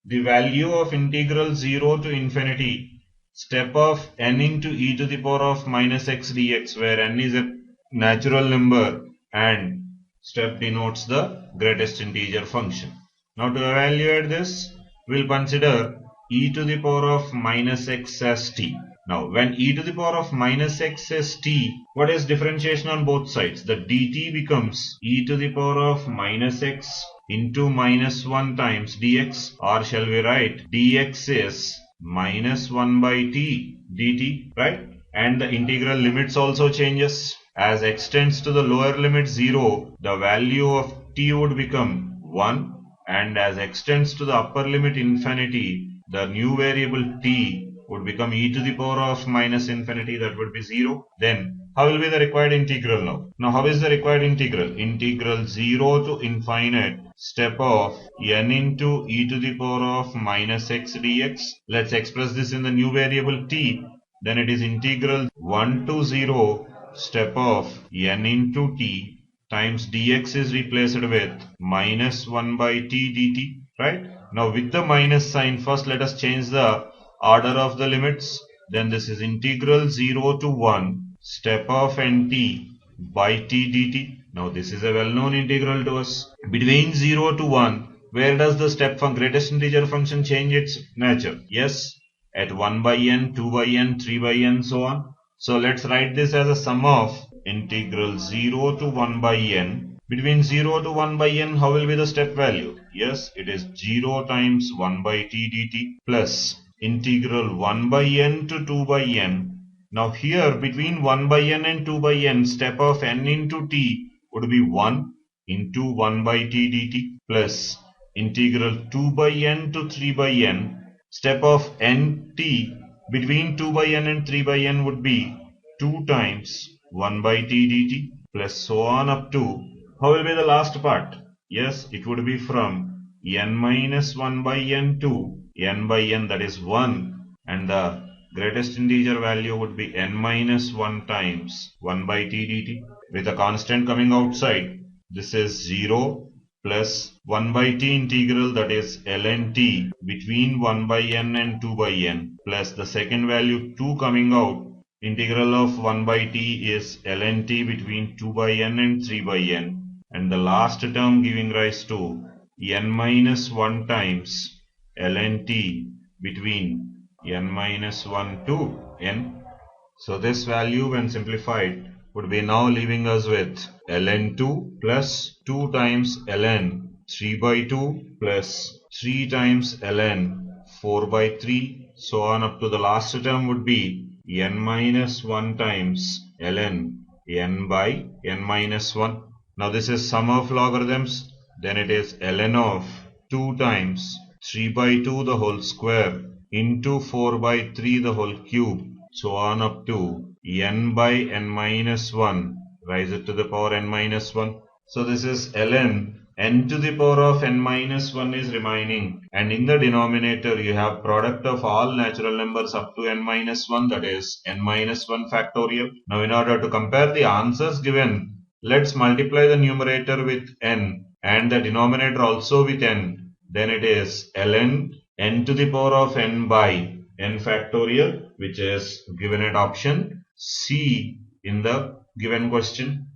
the value of integral 0 to infinity step of n into e to the power of minus x dx, where n is a natural number and step denotes the greatest integer function. Now to evaluate this, we'll consider e to the power of minus x as t. Now when e to the power of minus x is t, what is differentiation on both sides? The dt becomes e to the power of minus x into minus 1 times dx, or shall we write dx is minus 1 by t dt, right? And the integral limits also changes. As x tends to the lower limit 0, the value of t would become 1, and as x tends to the upper limit infinity, the new variable t would become e to the power of minus infinity, that would be 0. Then how will be the required integral now? Now how is the required integral? Integral 0 to infinite step of n into e to the power of minus x dx. Let's express this in the new variable t. Then it is integral 1 to 0 step of n into t times dx is replaced with minus 1 by t dt, right? Now with the minus sign, first let us change the order of the limits. Then this is integral 0 to 1 step of nt by t dt. Now this is a well-known integral to us. Between 0 to 1, where does the step from greatest integer function change its nature? Yes, at 1 by n, 2 by n, 3 by n, so on. So let's write this as a sum of integral 0 to 1 by n. Between 0 to 1 by n, how will be the step value? Yes, it is 0 times 1 by t dt plus integral 1 by n to 2 by n. Now here between 1 by n and 2 by n, step of n into t would be 1 into 1 by t dt plus integral 2 by n to 3 by n. Step of nt between 2 by n and 3 by n would be 2 times 1 by t dt plus so on up to, how will be the last part? Yes, it would be from n minus 1 by n to n by n, that is 1, and the greatest integer value would be n minus 1 times 1 by t dt. With a constant coming outside, this is 0 plus 1 by t integral, that is ln t between 1 by n and 2 by n, plus the second value 2 coming out. Integral of 1 by t is ln t between 2 by n and 3 by n, and the last term giving rise to n minus 1 times ln t between n minus 1 to n. So this value when simplified would be now leaving us with ln 2 plus 2 times ln 3 by 2 plus 3 times ln 4 by 3, so on up to the last term would be n minus 1 times ln n by n minus 1. Now this is sum of logarithms, then it is ln of 2 times 3 by 2 the whole square into 4 by 3 the whole cube, so on up to n by n minus 1, raise it to the power n minus 1. So this is ln n to the power of n minus 1 is remaining, and in the denominator you have product of all natural numbers up to n minus 1, that is n minus 1 factorial. Now in order to compare the answers given, let's multiply the numerator with n and the denominator also with n. Then it is ln n to the power of n by n factorial, which is given at option C in the given question.